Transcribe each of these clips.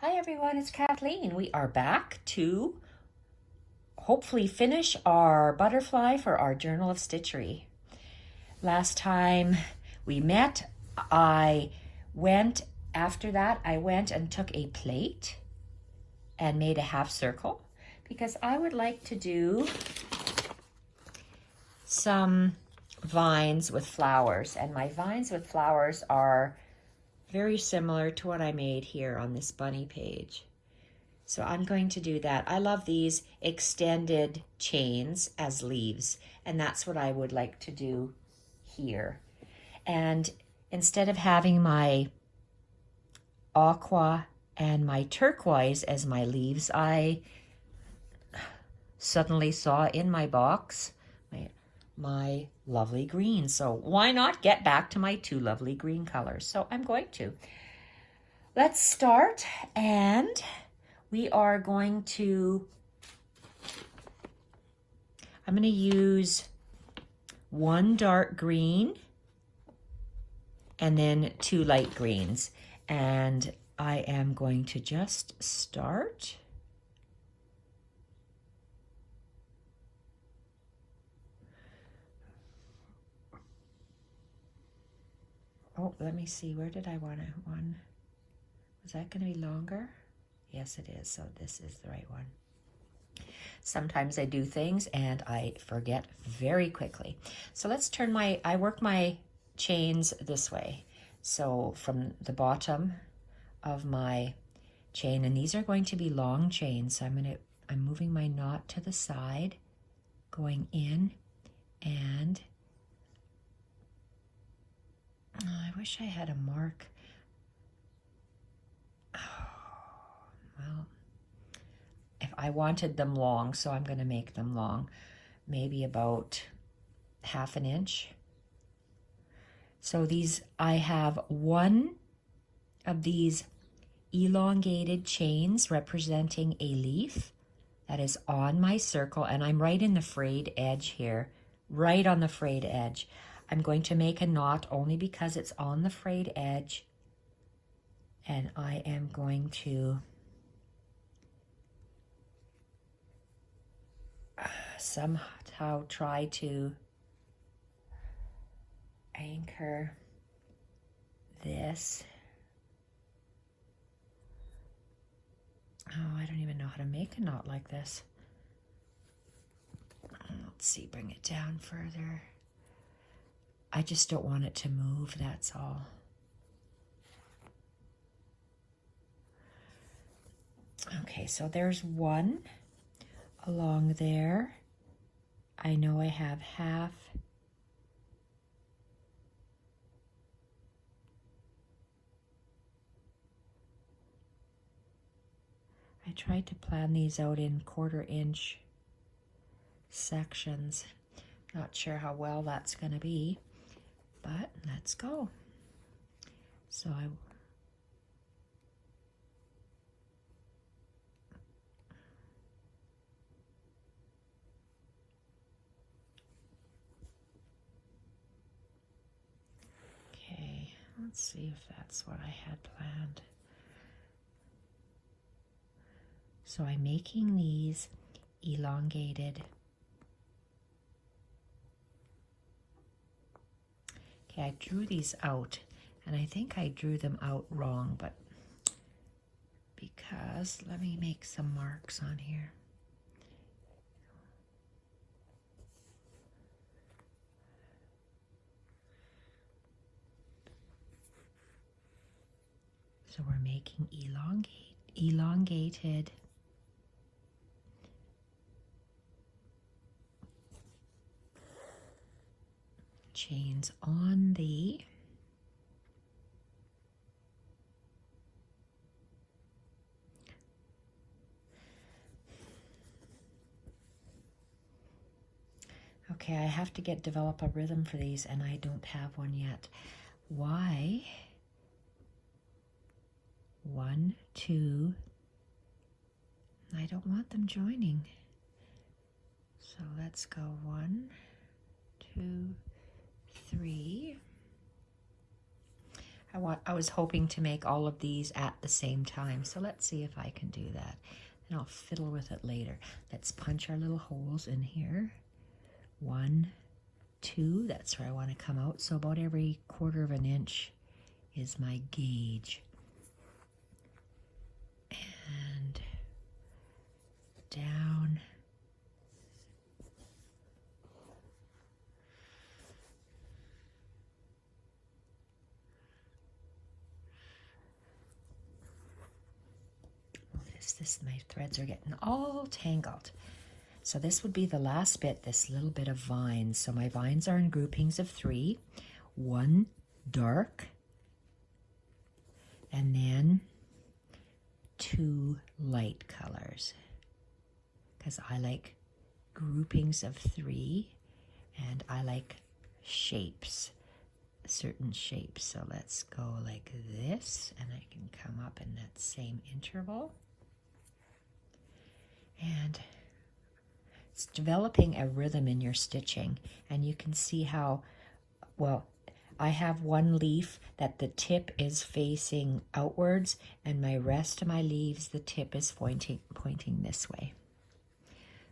Hi everyone, it's Kathleen. We are back to hopefully finish our butterfly for our Journal of Stitchery. Last time we met, I went and took a plate and made a half circle because I would like to do some vines with flowers, and my vines with flowers are very similar to what I made here on this bunny page. So I'm going to do that. I love these extended chains as leaves, and that's what I would like to do here. And instead of having my aqua and my turquoise as my leaves, I suddenly saw in my box my lovely green. So why not get back to my two lovely green colors? So I'm going to. Let's start, and we are going to, I'm going to use one dark green and then two light greens. And I am going to just start. Oh, let me see. Where did I want it? One. Was that going to be longer? Yes, it is. So this is the right one. Sometimes I do things and I forget very quickly. So let's turn I work my chains this way. So from the bottom of my chain, and these are going to be long chains. So I'm moving my knot to the side, going in, and I wish I had a mark. Well, if I wanted them long, so I'm going to make them long, maybe about ½ inch. So I have one of these elongated chains representing a leaf that is on my circle, and I'm right in the frayed edge here, right on the frayed edge. I'm going to make a knot only because it's on the frayed edge, and I am going to somehow try to anchor this. Oh, I don't even know how to make a knot like this. Let's see, bring it down further. I just don't want it to move, that's all. Okay, so there's one along there. I know I have half. I tried to plan these out in 1/4 inch sections. Not sure how well that's going to be, but let's go. So okay, let's see if that's what I had planned. So I'm making these elongated. Okay, I drew these out, and I think I drew them out wrong, but because, let me make some marks on here. So we're making elongated chains on the okay, I have to develop a rhythm for these, and I don't have one yet. Why? 1, 2. I don't want them joining. So let's go 1, 2, 3. I was hoping to make all of these at the same time, so let's see if I can do that. And I'll fiddle with it later. Let's punch our little holes in here. 1, 2, that's where I want to come out. So about every 1/4 of an inch is my gauge. And down. My threads are getting all tangled. So this would be the last bit, this little bit of vines. So my vines are in groupings of 3, 1 dark, and then 2 light colors. Because I like groupings of 3, and I like shapes, certain shapes. So let's go like this, and I can come up in that same interval. And it's developing a rhythm in your stitching, and you can see how, well, I have one leaf that the tip is facing outwards, and my rest of my leaves, the tip is pointing this way.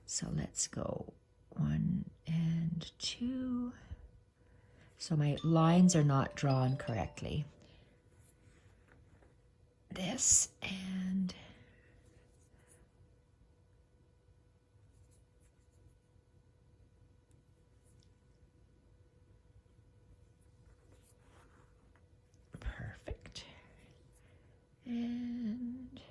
So let's go 1 and 2. So my lines are not drawn correctly. This and perfect. And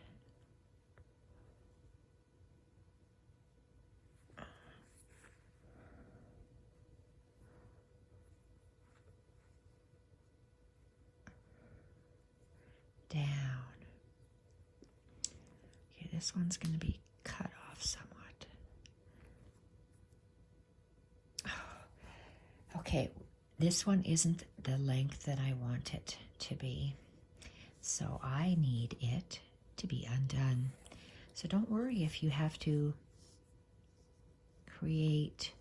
down. Okay, this one's going to be cut off somewhat. Okay, this one isn't the length that I want it to be, so I need it to be undone. So don't worry if you have to create,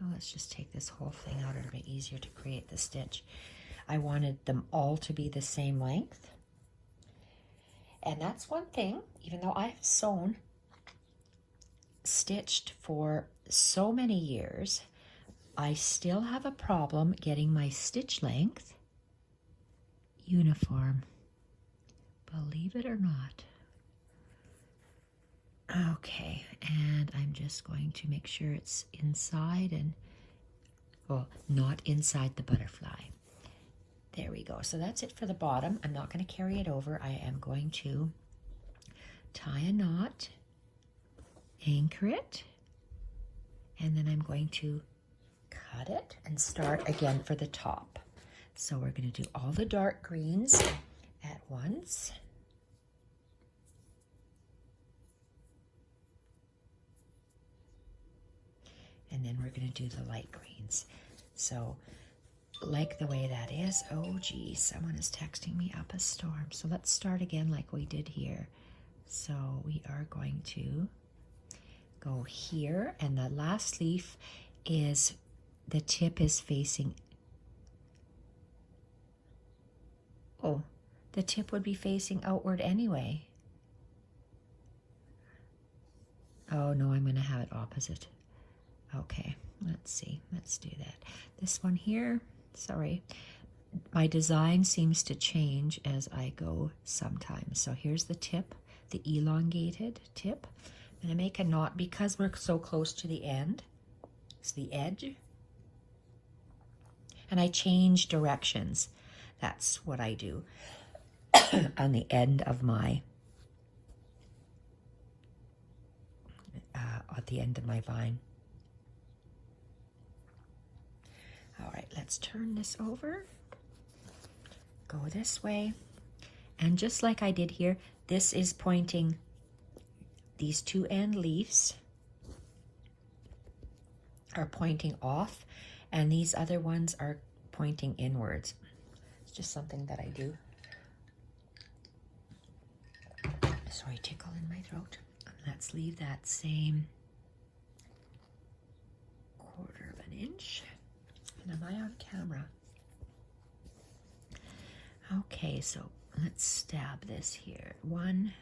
oh, let's just take this whole thing out, it'll be easier to create the stitch. I wanted them all to be the same length. And that's one thing, even though I've stitched for so many years, I still have a problem getting my stitch length uniform, believe it or not. Okay, and I'm just going to make sure it's inside and, well, not inside the butterfly. There we go. So that's it for the bottom. I'm not going to carry it over. I am going to tie a knot, anchor it, and then I'm going to cut it and start again for the top. So we're going to do all the dark greens at once. And then we're going to do the light greens. So like the way that is. Oh geez, someone is texting me up a storm. So let's start again like we did here. So we are going to go here, and the last leaf is, the tip is facing, oh, the tip would be facing outward anyway. Oh no, I'm going to have it opposite. Okay, let's see, let's do that. This one here, sorry, my design seems to change as I go sometimes. So here's the tip, the elongated tip. I'm going to make a knot because we're so close to the end. It's the edge. And I change directions. That's what I do on the end of my, at the end of my vine. All right, let's turn this over. Go this way. And just like I did here, this is pointing, these two end leaves are pointing off, and these other ones are pointing inwards. It's just something that I do. Sorry, tickle in my throat. Let's leave that same 1/4 of an inch. And am I on camera? Okay, so let's stab this here. 1,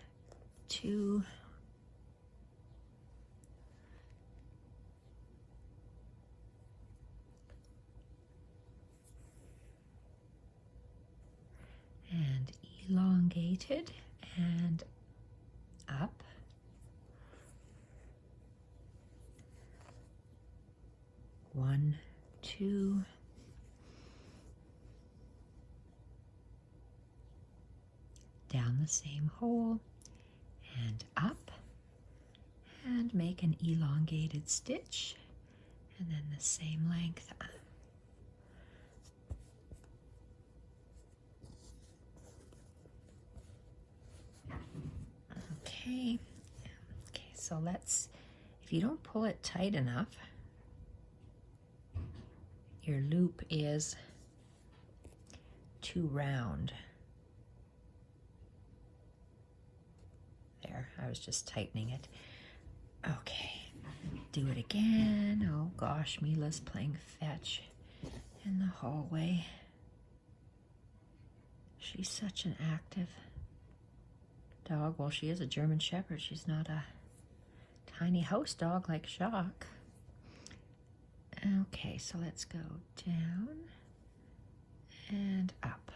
2, and elongated and up. One, two, down the same hole and up, and make an elongated stitch, and then the same length. Okay, so let's, if you don't pull it tight enough, your loop is too round. There, I was just tightening it. Okay, do it again. Oh gosh, Mila's playing fetch in the hallway. She's such an active dog. Well, she is a German Shepherd. She's not a tiny house dog like Jacques. Okay, so let's go down and up.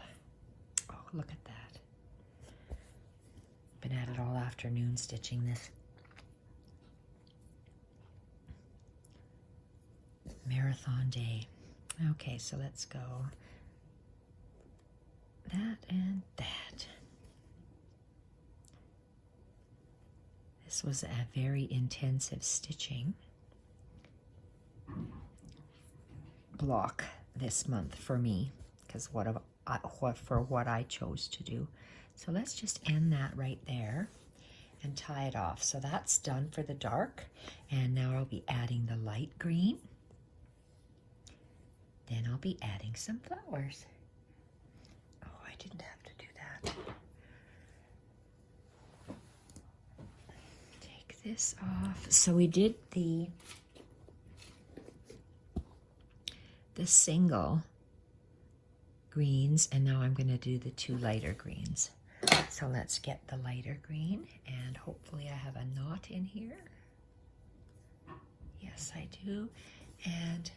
Oh, look at that. Been at it all afternoon stitching this. Marathon day. Okay, so let's go that and that. This was a very intensive stitching block this month for me, because for what I chose to do. So let's just end that right there and tie it off. So that's done for the dark, and now I'll be adding the light green. Then I'll be adding some flowers. Oh, I didn't have to do that. Take this off. So we did the single greens, and now I'm going to do the 2 lighter greens. So let's get the lighter green, and hopefully I have a knot in here. Yes, I do. And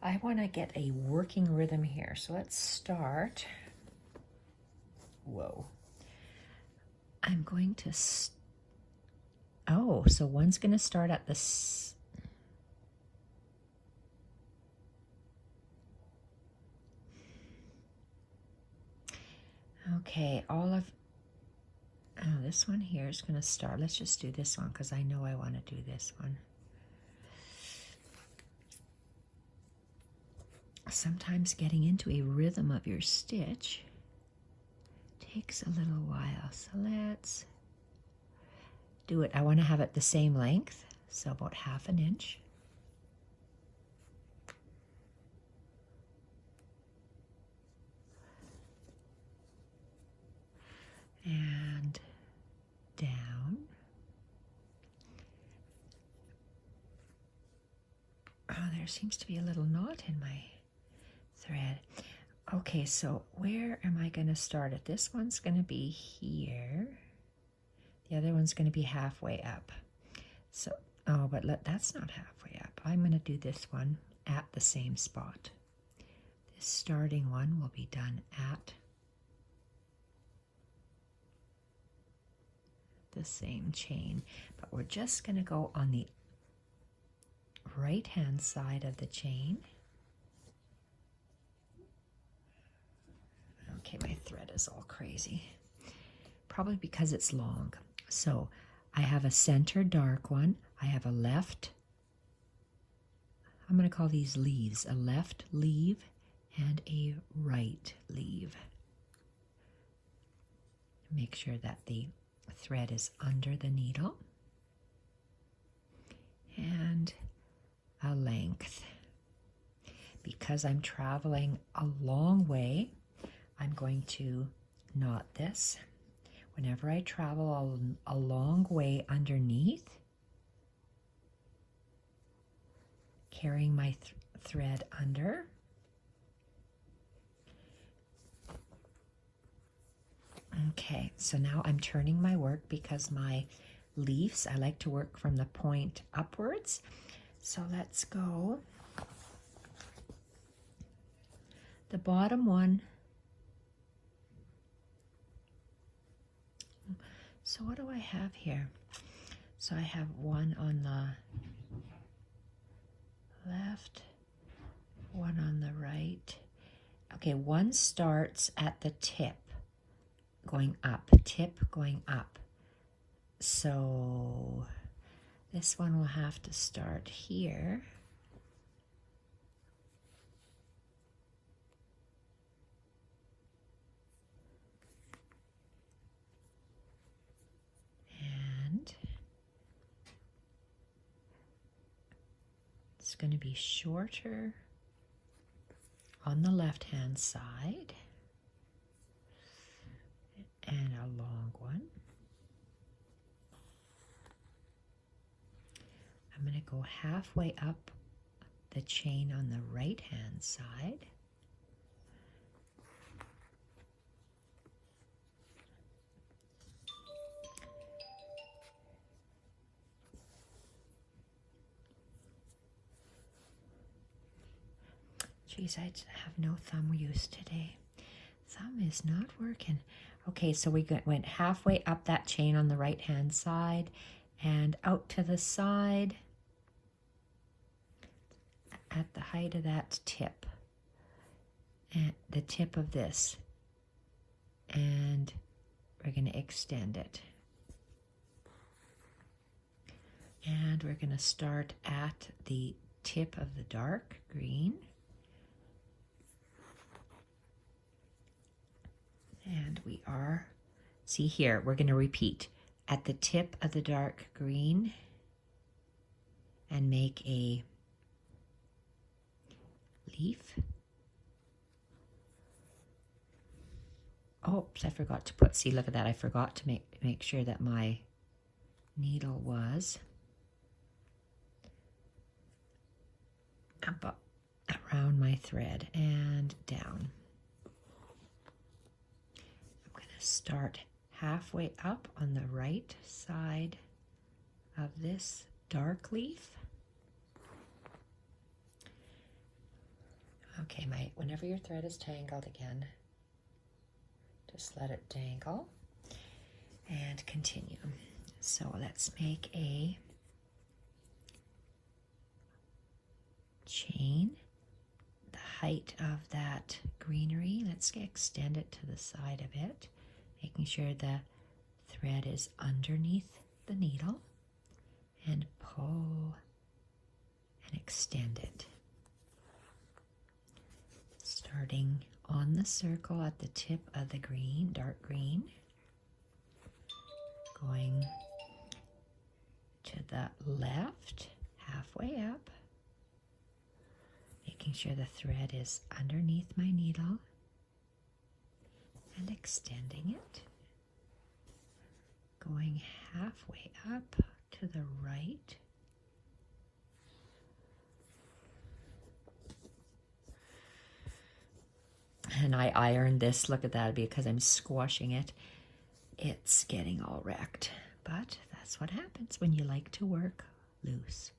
I want to get a working rhythm here. So let's start. Whoa. I'm going to, oh, so one's going to start at the okay, this one here is going to start. Let's just do this one because I know I want to do this one. Sometimes getting into a rhythm of your stitch takes a little while. So let's do it. I want to have it the same length, so about 1/2 inch. And down. Oh, there seems to be a little knot in my thread. Okay, so where am I going to start it? This one's going to be here. The other one's going to be halfway up. So, oh, but that's not halfway up. I'm going to do this one at the same spot. This starting one will be done at the same chain, but we're just going to go on the right hand side of the chain. Okay, my thread is all crazy, probably because it's long. So I have a center dark one, I have a left, I'm going to call these leaves, a left leaf and a right leaf. Make sure that the thread is under the needle, and a length. Because I'm traveling a long way, I'm going to knot this. Whenever I travel a long way underneath, carrying my thread under, Okay, so now I'm turning my work because my leaves, I like to work from the point upwards. So let's go. The bottom one. So what do I have here? So I have one on the left, one on the right. Okay, one starts at the tip, going up, tip going up. So this one will have to start here. And it's going to be shorter on the left-hand side and a long one. I'm going to go halfway up the chain on the right-hand side. Geez, I have no thumb use today. Thumb is not working. Okay, so we went halfway up that chain on the right-hand side and out to the side at the height of that tip, at the tip of this, and we're going to extend it. And we're going to start at the tip of the dark green. And we are, see here, we're going to repeat at the tip of the dark green and make a leaf. Oops, I forgot to put, see, look at that. I forgot to make sure that my needle was up around my thread and down. Start halfway up on the right side of this dark leaf. Okay, whenever your thread is tangled again, just let it dangle and continue. So let's make a chain the height of that greenery. Let's extend it to the side of it, making sure the thread is underneath the needle, and pull and extend it. Starting on the circle at the tip of the green, dark green, going to the left, halfway up, making sure the thread is underneath my needle, and extending it, going halfway up to the right, and I ironed this, look at that, because I'm squashing it. It's getting all wrecked, but that's what happens when you like to work loose.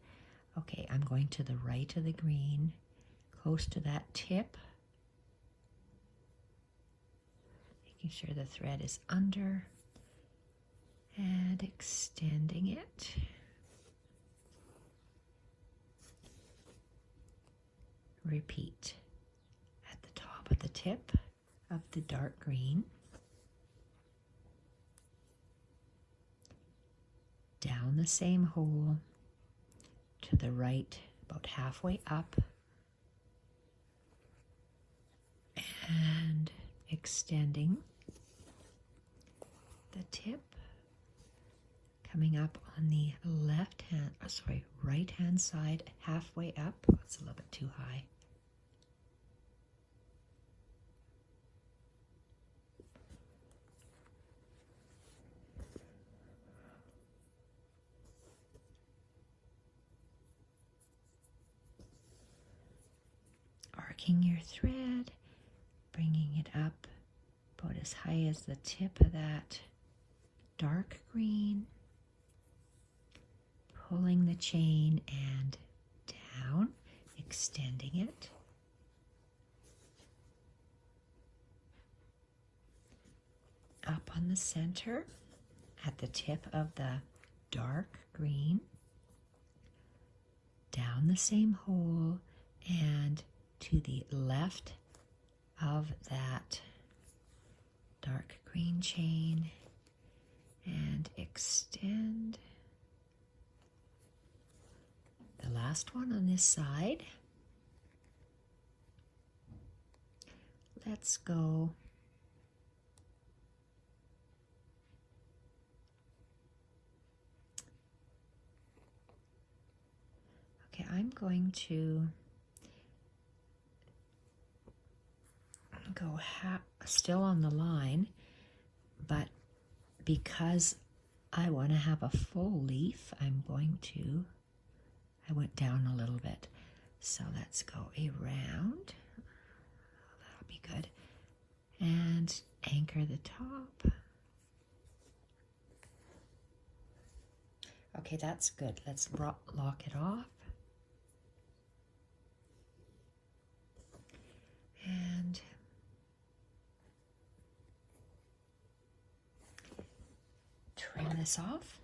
Okay, I'm going to the right of the green, close to that tip, making sure the thread is under and extending it. Repeat at the top of the tip of the dark green, down the same hole to the right, about halfway up, and extending the tip, coming up on the right hand side, halfway up. It's a little bit too high. Arcing your thread, bringing it up about as high as the tip of that dark green, pulling the chain and down, extending it. Up on the center at the tip of the dark green, down the same hole and to the left of that dark green chain and extend. The last one on this side. Let's go okay, I'm going to go still on the line, but because I want to have a full leaf, I went down a little bit. So let's go around. That'll be good. And anchor the top. Okay, that's good. Let's lock it off. And trim this off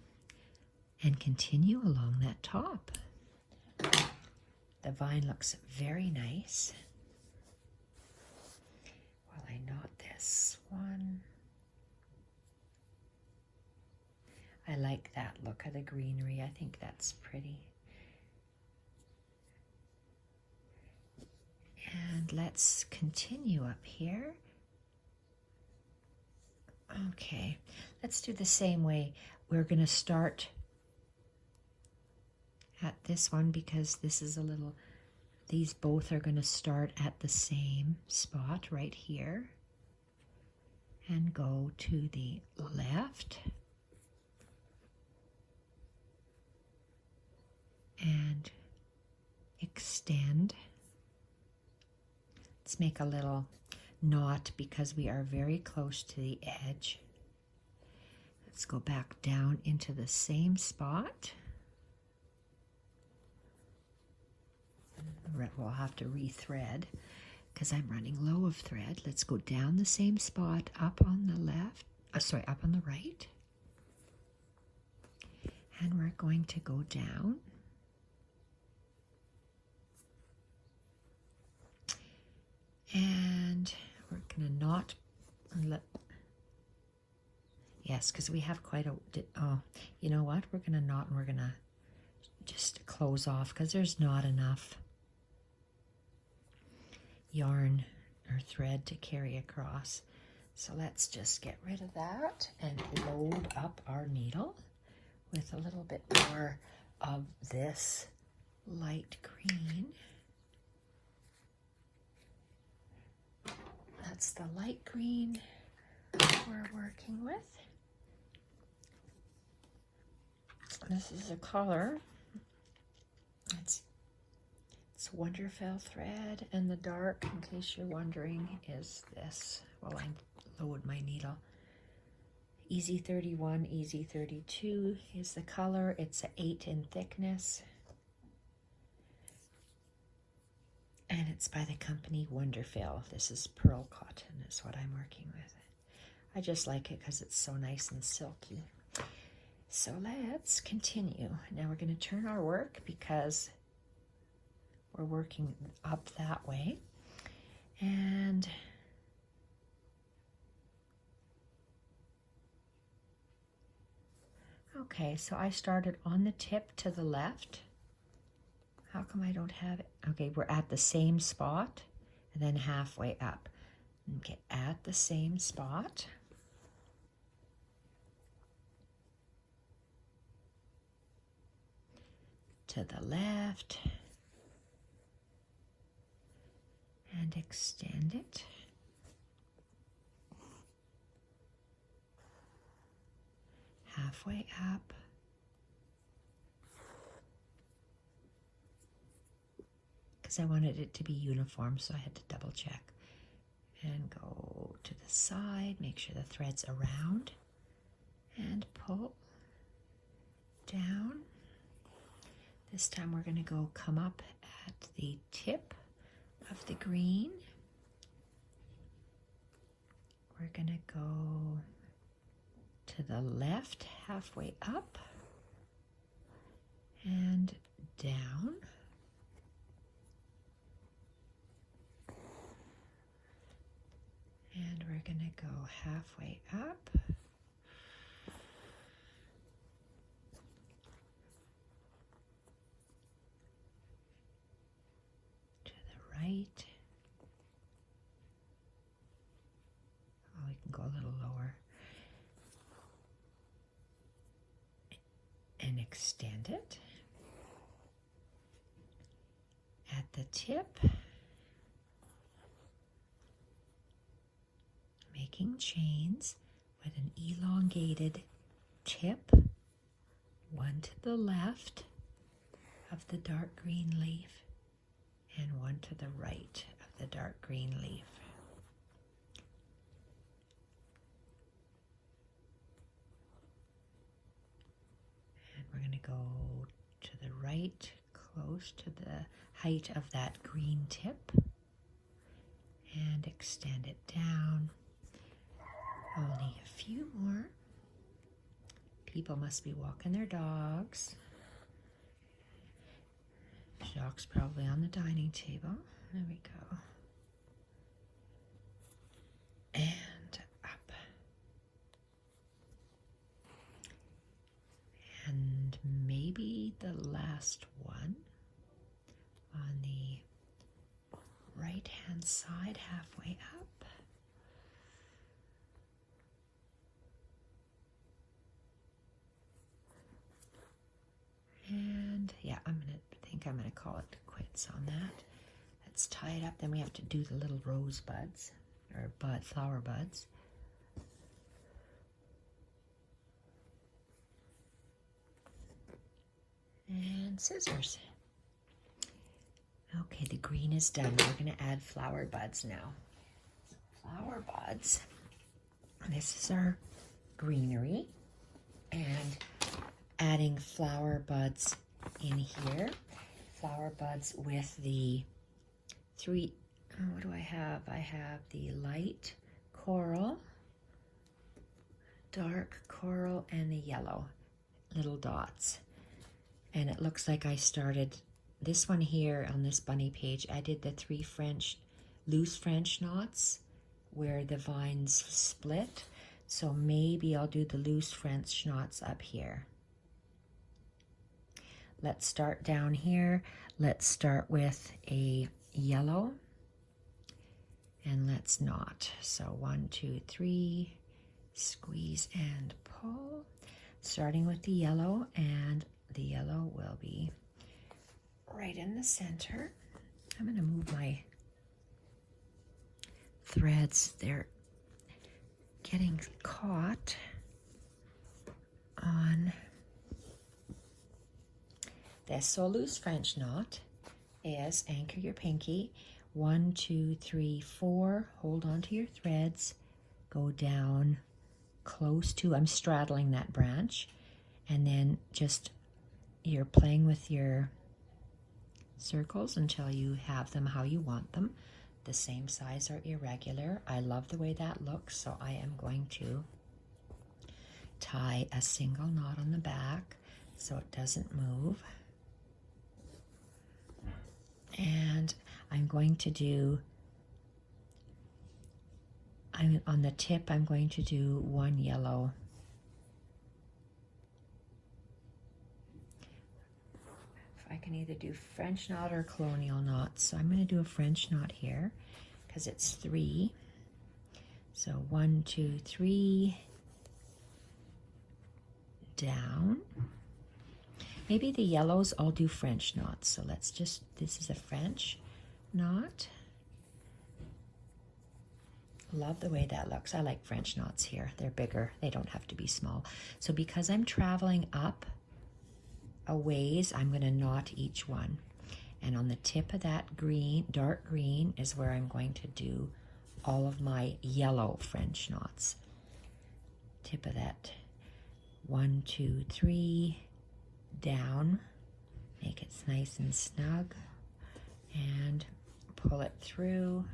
and continue along that top. The vine looks very nice. While I knot this one. I like that look of the greenery. I think that's pretty. And let's continue up here. Okay, let's do the same way. We're going to start at this one because this is a little, these both are going to start at the same spot right here and go to the left and extend. Let's make a little knot because we are very close to the edge. Let's go back down into the same spot. We'll have to rethread because I'm running low of thread. Let's go down the same spot, up on the left, up on the right. And we're going to go down. And we're going to knot, yes, because we have quite a, you know what? We're going to knot and we're going to just close off because there's not enough yarn or thread to carry across. So let's just get rid of that and load up our needle with a little bit more of this light green. That's the light green we're working with. This is a color. It's Wonderful thread, and the dark, in case you're wondering, is this. Well, I load my needle. Easy 31, Easy 32 is the color. It's an 8 in thickness. And it's by the company Wonderful. This is pearl cotton is what I'm working with. I just like it because it's so nice and silky. So let's continue. Now we're going to turn our work because we're working up that way. And okay, so I started on the tip to the left. How come I don't have it? Okay, we're at the same spot and then halfway up. Okay, at the same spot. To the left. And extend it. Halfway up. Because I wanted it to be uniform, so I had to double check. and go to the side, make sure the thread's around, and pull down. This time we're going to go come up at the tip of the green. We're going to go to the left halfway up and down. And we're going to go halfway up. To the right. Oh, we can go a little lower. And extend it. At the tip. Making chains with an elongated tip, one to the left of the dark green leaf and one to the right of the dark green leaf. And we're going to go to the right, close to the height of that green tip, and extend it down. Only a few more. People must be walking their dogs. Jacques probably on the dining table. There we go. And up. And maybe the last one on the right-hand side, halfway up. And yeah, I think I'm gonna call it quits on that. Let's tie it up. Then we have to do the little rose buds or flower buds. And scissors. Okay, the green is done. We're gonna add flower buds now. Flower buds. This is our greenery, and adding flower buds in here. Flower buds with the three, what do I have? I have the light coral, dark coral, and the yellow little dots. And it looks like I started this one here on this bunny page. I did the 3 loose French knots where the vines split. So maybe I'll do the loose French knots up here. Let's start down here. Let's start with a yellow and let's knot. So 1, 2, 3, squeeze and pull. Starting with the yellow, and the yellow will be right in the center. I'm going to move my threads. They're getting caught on this. So a loose French knot is anchor your pinky, 1, 2, 3, 4, hold on to your threads, go down close to, I'm straddling that branch, and then just you're playing with your circles until you have them how you want them, the same size or irregular. I love the way that looks, so I am going to tie a single knot on the back so it doesn't move. And I'm going to do, on the tip, I'm going to do 1 yellow. I can either do French knot or colonial knot. So I'm going to do a French knot here because it's 3. So 1, 2, 3, down. Maybe the yellows, I'll do French knots. So let's just, this is a French knot. Love the way that looks. I like French knots here. They're bigger. They don't have to be small. So because I'm traveling up a ways, I'm going to knot each one. And on the tip of that green, dark green, is where I'm going to do all of my yellow French knots. Tip of that 1, 2, 3 down, make it nice and snug, and pull it through.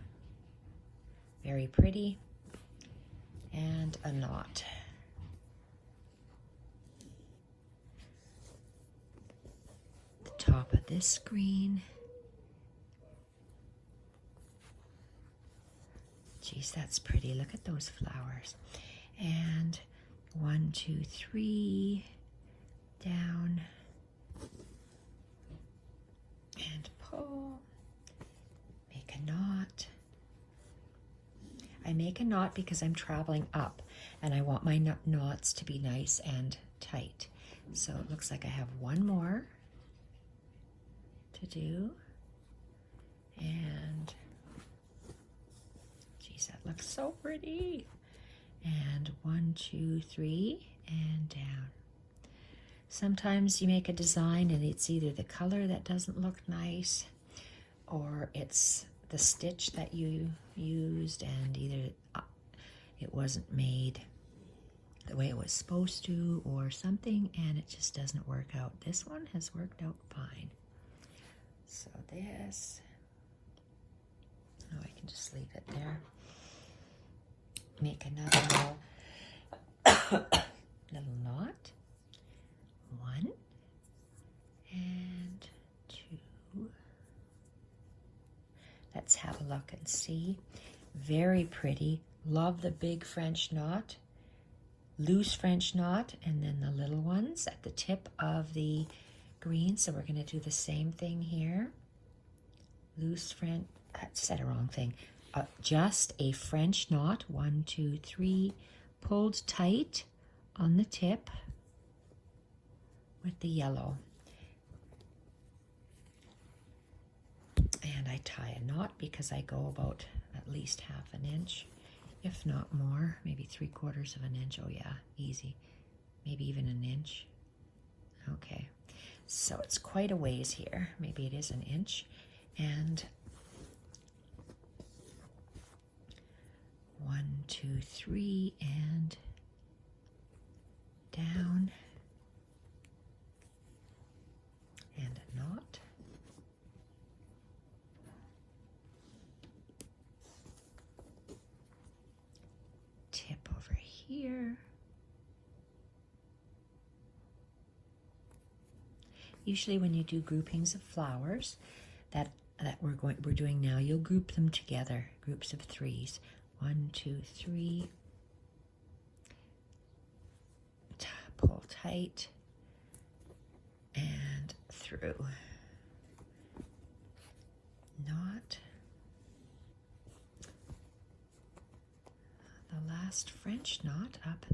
Very pretty. And a knot. The top of this screen. Geez, that's pretty. Look at those flowers. And 1, 2, 3 down and pull. Make a knot. I make a knot because I'm traveling up and I want my knots to be nice and tight. So it looks like I have one more to do. And geez, that looks so pretty. And 1, 2, 3 and down. Sometimes you make a design and it's either the color that doesn't look nice or it's the stitch that you used and either it wasn't made the way it was supposed to or something and it just doesn't work out. This one has worked out fine. So this, oh, I can just leave it there. Make another little knot. 1 and 2. Let's have a look and see. Very pretty. Love the big French knot, loose French knot, and then the little ones at the tip of the green. So we're going to do the same thing here. Loose French, I said a wrong thing. Just a French knot, 1, 2, 3, pulled tight on the tip with the yellow. And I tie a knot because I go about at least 1/2 inch, if not more, maybe 3/4 of an inch. Oh yeah, easy. Maybe even an inch. Okay, so it's quite a ways here. Maybe it is an inch. And 1, 2, 3 and down. And a knot. Tip over here. Usually when you do groupings of flowers that we're doing now, you'll group them together, groups of 3s. 1, 2, 3. Pull tight and through. Knot. The last French knot up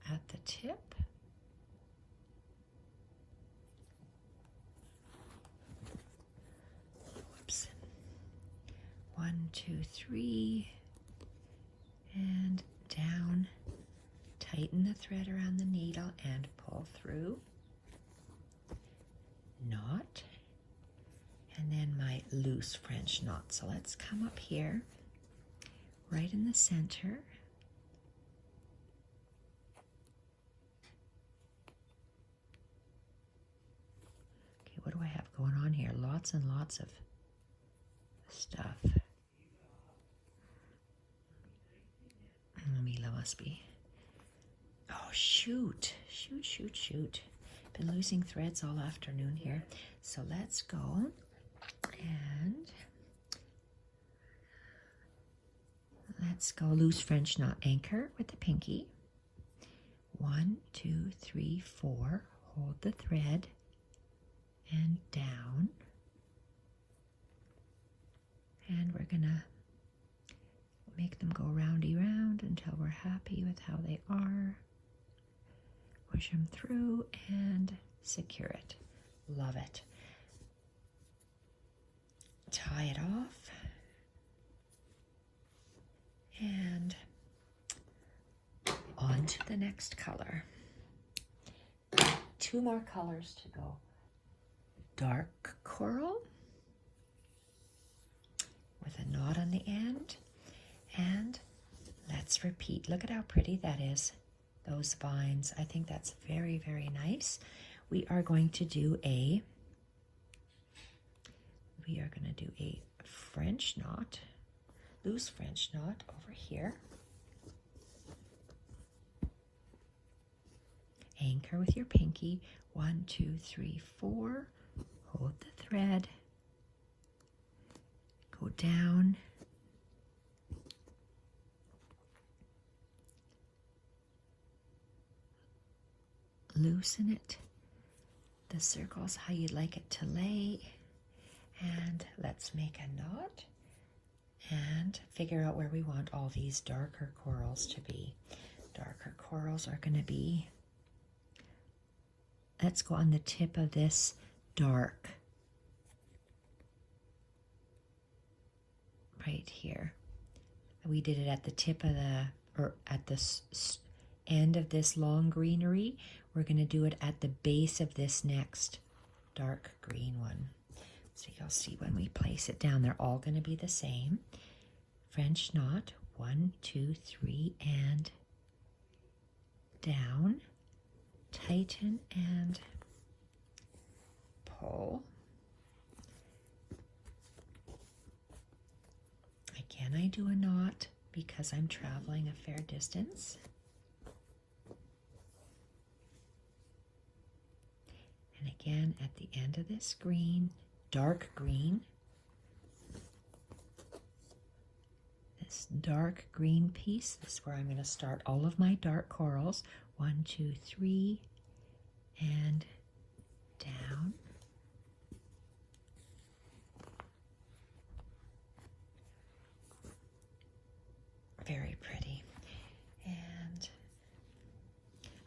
at the tip. Whoops. 1, 2, 3 and down. Tighten the thread around the needle and pull through. Knot. And then my loose French knot. So let's come up here, right in the center. Okay, what do I have going on here? Lots and lots of stuff. Mila must be. Oh, shoot. Shoot. Been losing threads all afternoon here. So let's go and let's go loose French knot anchor with the pinky. 1, 2, 3, 4. Hold the thread and down. And we're gonna make them go roundy round until we're happy with how they are. Push them through and secure it. Love it. Tie it off. And on to the next color. 2 more colors to go. Dark coral with a knot on the end. And let's repeat. Look at how pretty that is, those vines. I think that's very, very nice. We are going to do a French knot, loose French knot over here. Anchor with your pinky. 1, 2, 3, 4. Hold the thread. Go down. Loosen it. The circle's how you'd like it to lay. And let's make a knot and figure out where we want all these darker corals to be. Darker corals are going to be, let's go on the tip of this dark right here. We did it at the tip of or at the end of this long greenery. We're going to do it at the base of this next dark green one. So you'll see when we place it down, they're all going to be the same. French knot, 1, 2, 3, and down. Tighten and pull. Again, I do a knot because I'm traveling a fair distance. And again, at the end of this green, dark green, this dark green piece, this is where I'm going to start all of my dark corals. 1, 2, 3, and down. Very pretty. And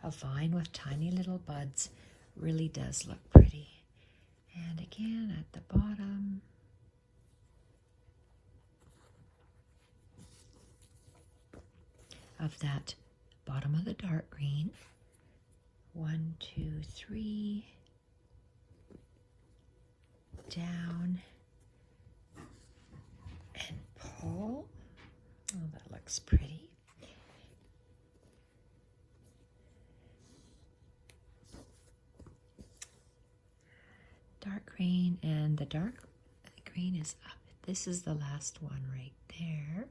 a vine with tiny little buds really does look pretty. And again at the bottom. Of that bottom of the dark green. 1, 2, 3. Down. And pull. Oh, that looks pretty. Dark green, and the dark green is up. This is the last one right there.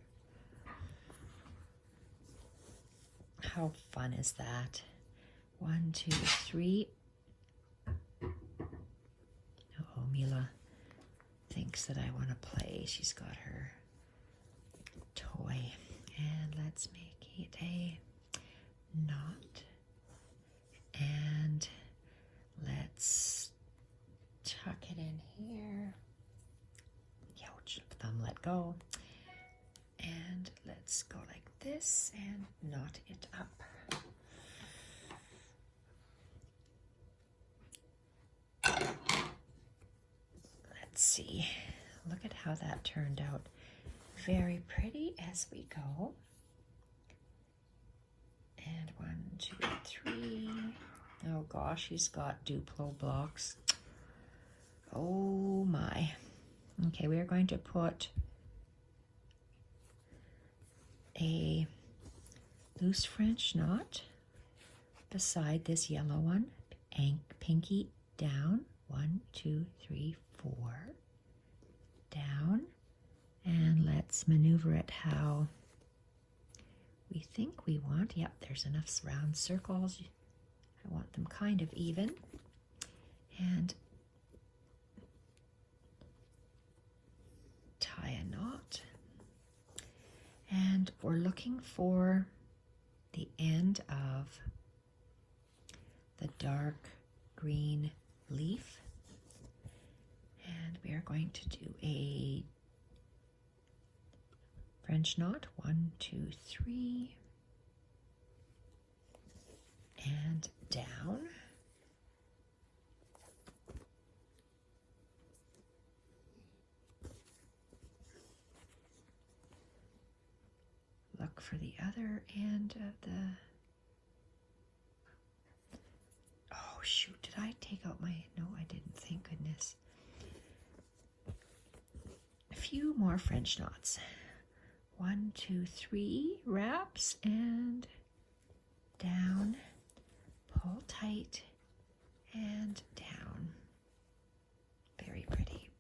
How fun is that? 1, 2, 3. Oh, Mila thinks that I want to play. She's got her toy. And let's make it a knot. And let's tuck it in here. Ouch, thumb let go. And let's go like this and knot it up. Let's see. Look at how that turned out. Very pretty as we go. And 1, 2, 3. Oh gosh, he's got Duplo blocks. Oh my. Okay, we are going to put a loose French knot beside this yellow one. Pinky down. 1, 2, 3, 4. Down. And let's maneuver it how we think we want. Yep, there's enough round circles. I want them kind of even. And tie a knot. And we're looking for the end of the dark green leaf. And we are going to do a French knot. 1, 2, 3. And down. Look for the other end of the... Oh shoot, did I take out my... No, I didn't, thank goodness. A few more French knots. 1, 1, 2, 3 wraps and down, pull tight and down. Very pretty.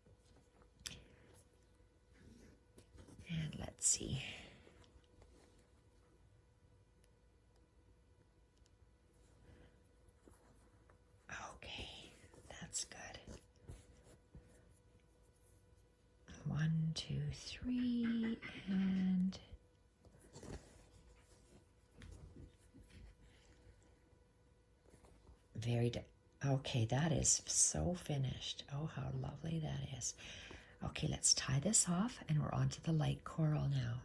And let's see. Okay, that's good. 1, 2, 3, and okay, that is so finished. Oh, how lovely that is. Okay, let's tie this off, and we're on to the light coral now.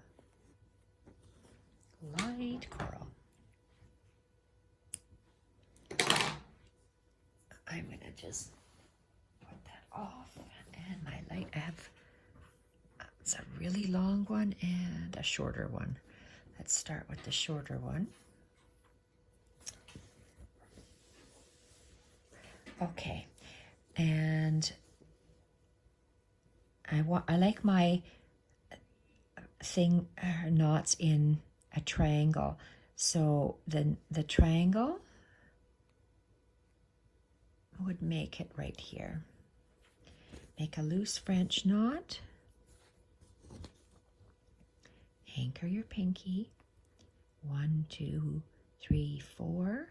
Light coral. I'm gonna just put that off, and my light, I have, it's a really long one and a shorter one. Let's start with the shorter one. Okay, and I like my knots in a triangle. So the triangle would make it right here. Make a loose French knot. Anchor your pinky. 1, 2, 3, 4.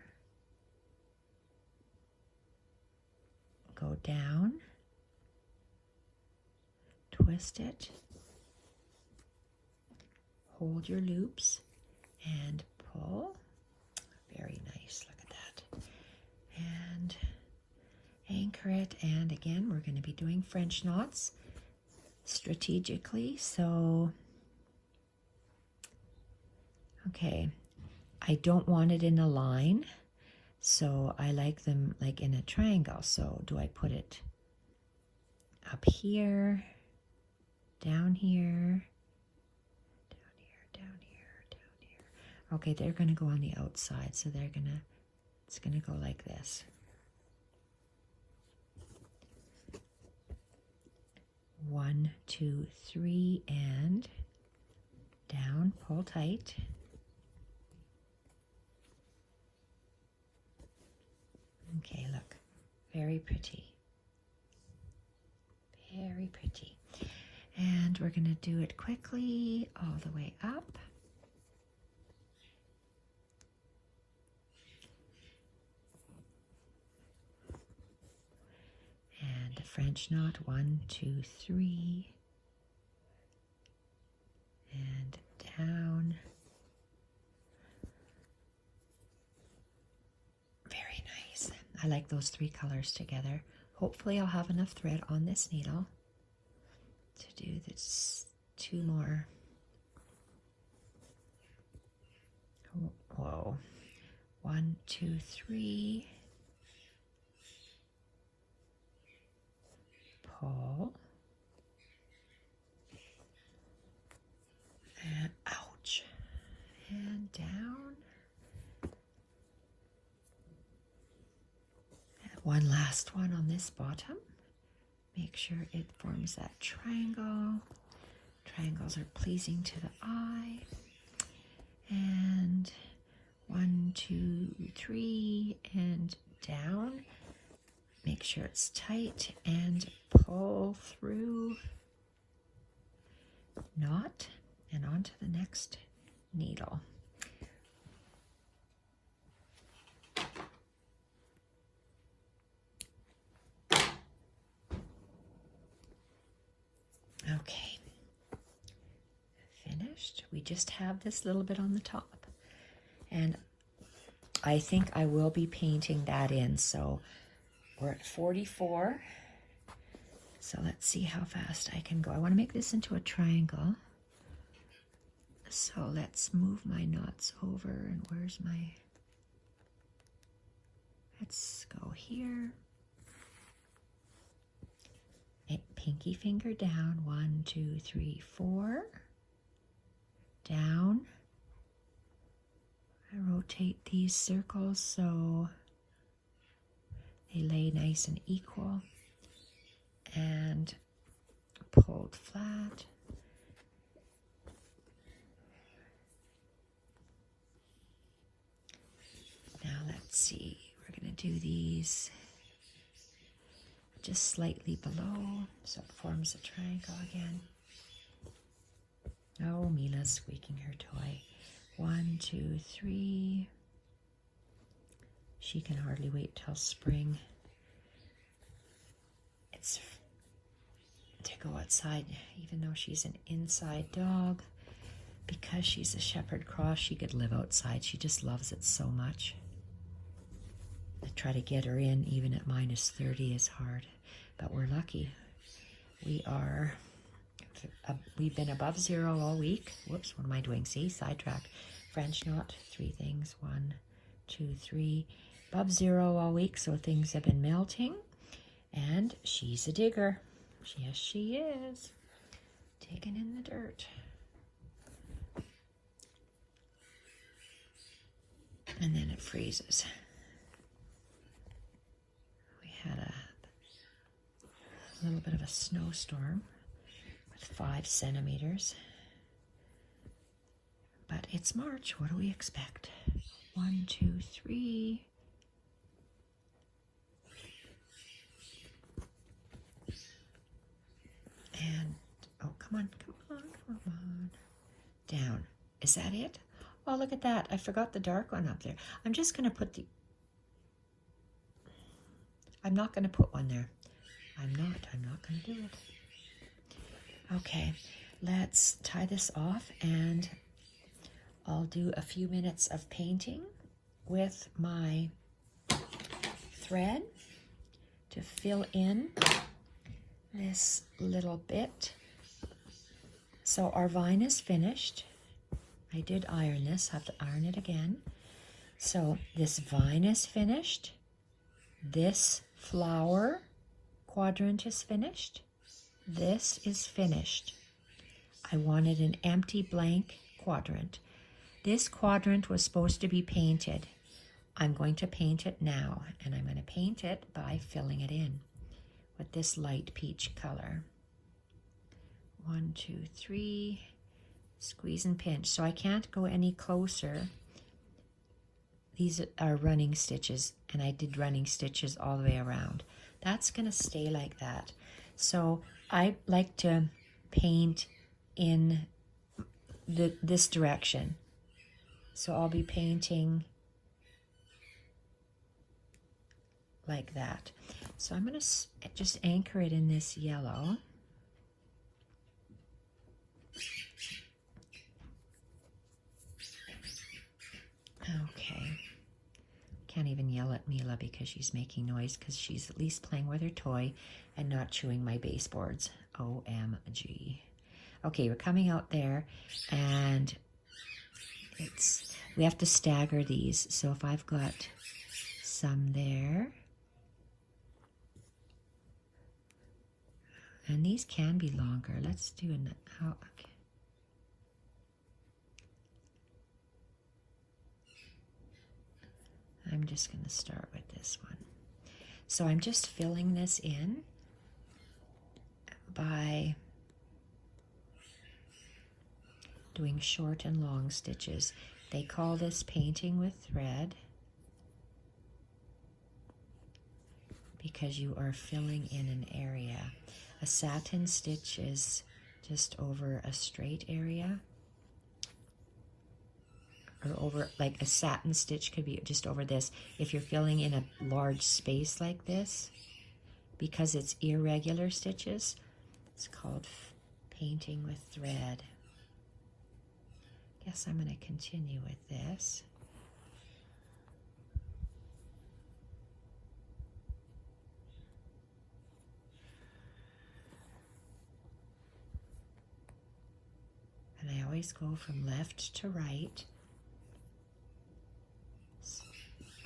Go down. Twist it. Hold your loops and pull. Very nice. Look at that. And anchor it. And again, we're going to be doing French knots strategically. So, okay, I don't want it in a line. So I like them like in a triangle. So do I put it up here, down here, down here, down here, down here? Okay, they're going to go on the outside. So it's going to go like this. 1, 2, 3, and down, pull tight. Okay, look, very pretty. Very pretty. And we're going to do it quickly all the way up. And a French knot, 1, 2, 3. And down. Very nice. I like those 3 colors together. Hopefully I'll have enough thread on this needle to do this 2 more. Whoa. 1, 2, 3. Pull. And ouch. And down. And one last one on this bottom. Make sure it forms that triangle. Triangles are pleasing to the eye. And 1, 2, 3, and down. Make sure it's tight and pull through. Knot and onto the next needle. Okay, finished. We just have this little bit on the top, and I think I will be painting that in. So we're at 44. So let's see how fast I can go. I want to make this into a triangle. So let's move my knots over, and where's my, let's go here. Pinky finger down, 1, 2, 3, 4. Down. I rotate these circles so they lay nice and equal. And pulled flat. Now let's see, we're going to do these just slightly below, so it forms a triangle again. Oh, Mila's squeaking her toy. 1, 2, 3. She can hardly wait till spring. It's to go outside, even though she's an inside dog. Because she's a shepherd cross, she could live outside. She just loves it so much. I try to get her in, even at -30 is hard. But we're lucky. We've been above 0 all week. Whoops, what am I doing? See, sidetrack. French knot, 3 things. 1, 2, 3. Above 0 all week, so things have been melting. And she's a digger. Yes, she is. Digging in the dirt. And then it freezes. We had a little bit of a snowstorm with 5 centimeters. But it's March. What do we expect? 1, 2, 3. And, oh, come on. Down. Is that it? Oh, look at that. I forgot the dark one up there. I'm just going to put I'm not going to put one there. I'm not going to do it. Okay, let's tie this off, and I'll do a few minutes of painting with my thread to fill in this little bit. So our vine is finished. I did iron this, have to iron it again. So this vine is finished. This flower quadrant is finished. This is finished. I wanted an empty blank quadrant. This quadrant was supposed to be painted. I'm going to paint it now, and I'm going to paint it by filling it in with this light peach color. 1, 2, 3, squeeze and pinch. So I can't go any closer. These are running stitches, and I did running stitches all the way around. That's going to stay like that. So I like to paint in this direction. So I'll be painting like that. So I'm going to just anchor it in this yellow. Okay. Can't even yell at Mila because she's making noise, because she's at least playing with her toy and not chewing my baseboards. OMG. Okay, we're coming out there, and we have to stagger these. So if I've got some there, and these can be longer. Let's do okay. I'm just going to start with this one. So I'm just filling this in by doing short and long stitches. They call this painting with thread because you are filling in an area. A satin stitch is just over a straight area, or over, like a satin stitch could be just over this. If you're filling in a large space like this, because it's irregular stitches, it's called painting with thread. Guess I'm going to continue with this. And I always go from left to right,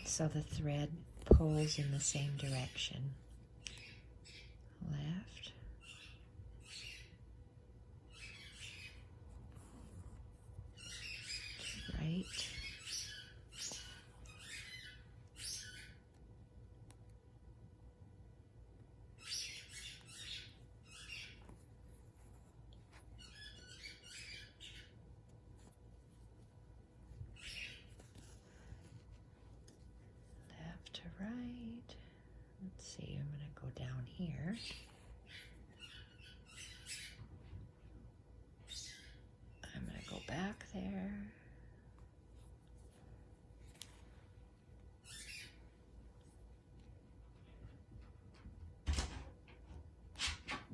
so the thread pulls in the same direction. Left. Right. see, I'm going to go down here. I'm going to go back there.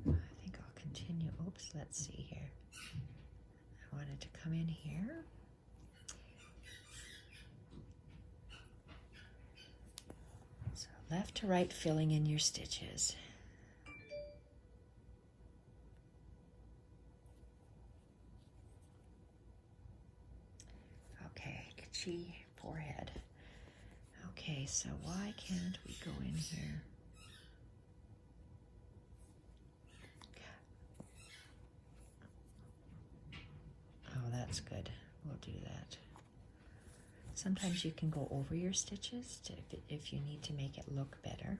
I think I'll continue. Oops, let's see here. I wanted to come in here. So left to right, filling in your stitches. Okay, itchy forehead. Okay, so why can't we go in here? Oh, that's good. We'll do that. Sometimes you can go over your stitches if you need to make it look better.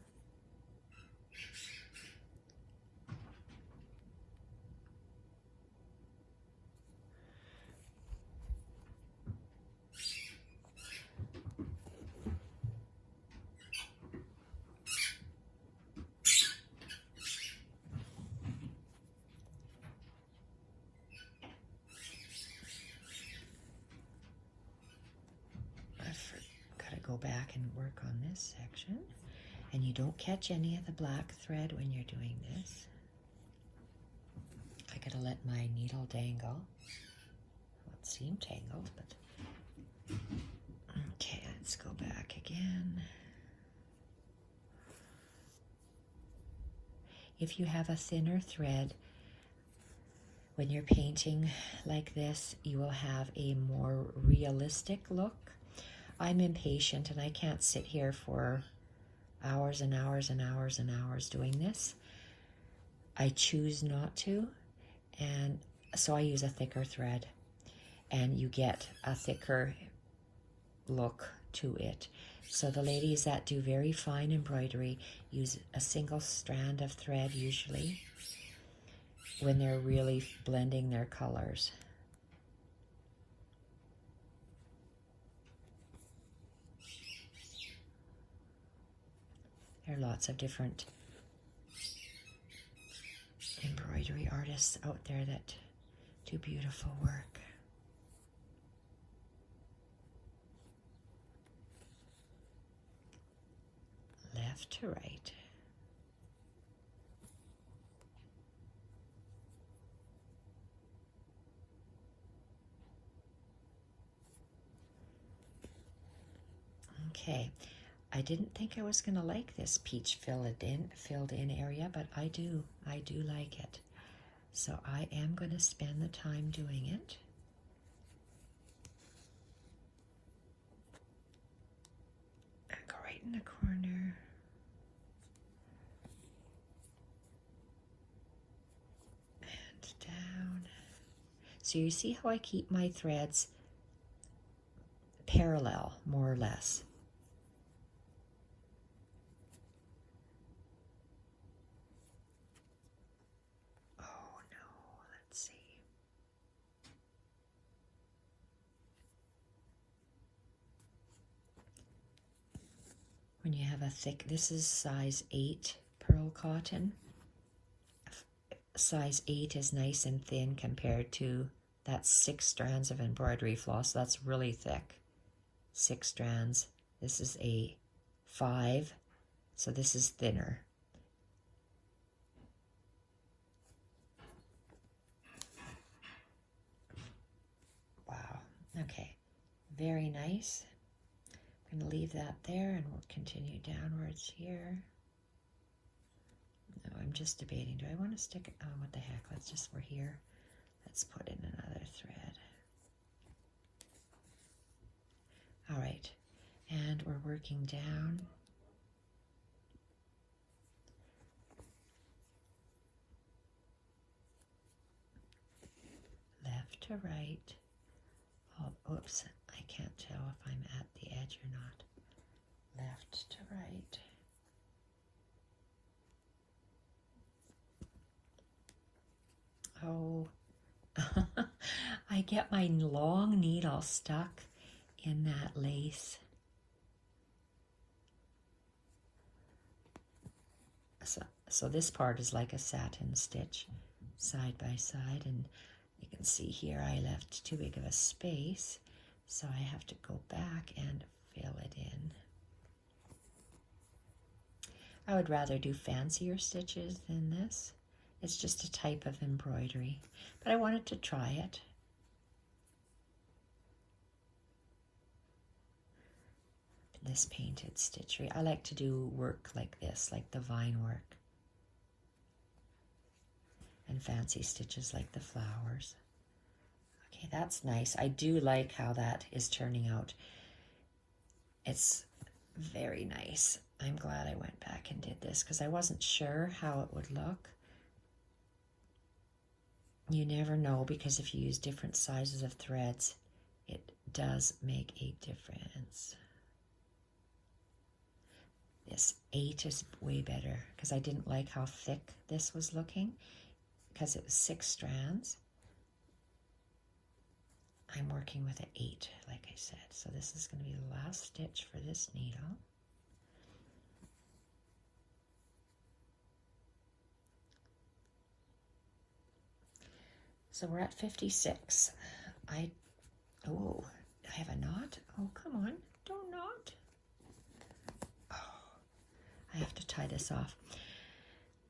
Go back and work on this section, and you don't catch any of the black thread when you're doing this. I gotta let my needle dangle. Well, it seemed tangled, but okay, let's go back again. If you have a thinner thread, when you're painting like this, you will have a more realistic look. I'm impatient and I can't sit here for hours and hours and hours and hours doing this. I choose not to, and so I use a thicker thread, and you get a thicker look to it. So the ladies that do very fine embroidery use a single strand of thread usually when they're really blending their colors. There are lots of different embroidery artists out there that do beautiful work. Left to right. Okay. I didn't think I was going to like this peach filled in area, but I do like it. So I am going to spend the time doing it. And go right in the corner. And down. So you see how I keep my threads parallel, more or less. When you have a thick, this is size 8 pearl cotton. Size 8 is nice and thin compared to that's 6 strands of embroidery floss. That's really thick. 6 strands. This is a 5, so this is thinner. Wow. Okay. Very nice. I'm going to leave that there and we'll continue downwards here. No, I'm just debating. Do I want to stick it? Oh, what the heck. We're here. Let's put in another thread. All right. And we're working down. Left to right. Oh, oops. I can't tell if I'm at the edge or not. Left to right. Oh, I get my long needle stuck in that lace. So this part is like a satin stitch side by side, and you can see here I left too big of a space, so I have to go back and fill it in. I would rather do fancier stitches than this. It's just a type of embroidery, but I wanted to try it. This painted stitchery. I like to do work like this, like the vine work. And fancy stitches like the flowers. Okay, that's nice. I do like how that is turning out. It's very nice. I'm glad I went back and did this because I wasn't sure how it would look. You never know, because if you use different sizes of threads, it does make a difference. This 8 is way better because I didn't like how thick this was looking because it was 6 strands. I'm working with an 8, like I said. So this is going to be the last stitch for this needle. So we're at 56. I have a knot. Oh, come on, don't knot. I have to tie this off.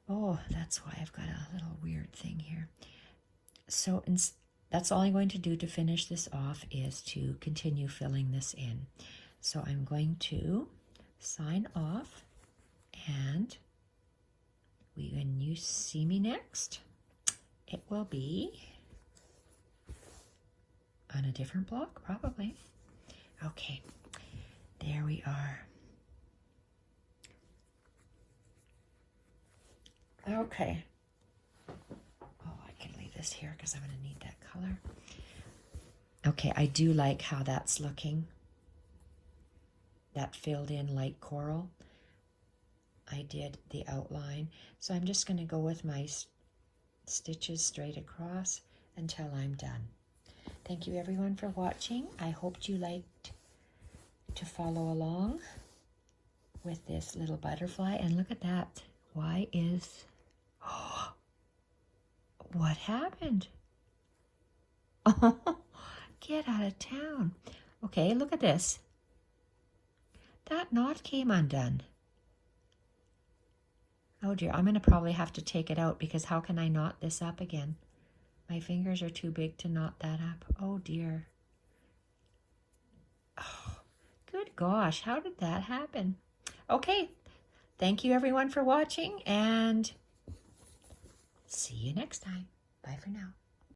Oh, that's why I've got a little weird thing here. So that's all I'm going to do to finish this off, is to continue filling this in. So I'm going to sign off, and when you see me next, it will be on a different block, probably. Okay, there we are. Okay. Oh, I can leave this here because I'm going to need that color. Okay, I do like how that's looking. That filled in light coral. I did the outline. So I'm just going to go with my stitches straight across until I'm done. Thank you everyone for watching. I hoped you liked to follow along with this little butterfly. And look at that. Why is... Oh, what happened? Oh, get out of town. Okay, look at this. That knot came undone. Oh dear, I'm going to probably have to take it out because how can I knot this up again? My fingers are too big to knot that up. Oh dear. Oh, good gosh, how did that happen? Okay, thank you everyone for watching, and see you next time. Bye for now.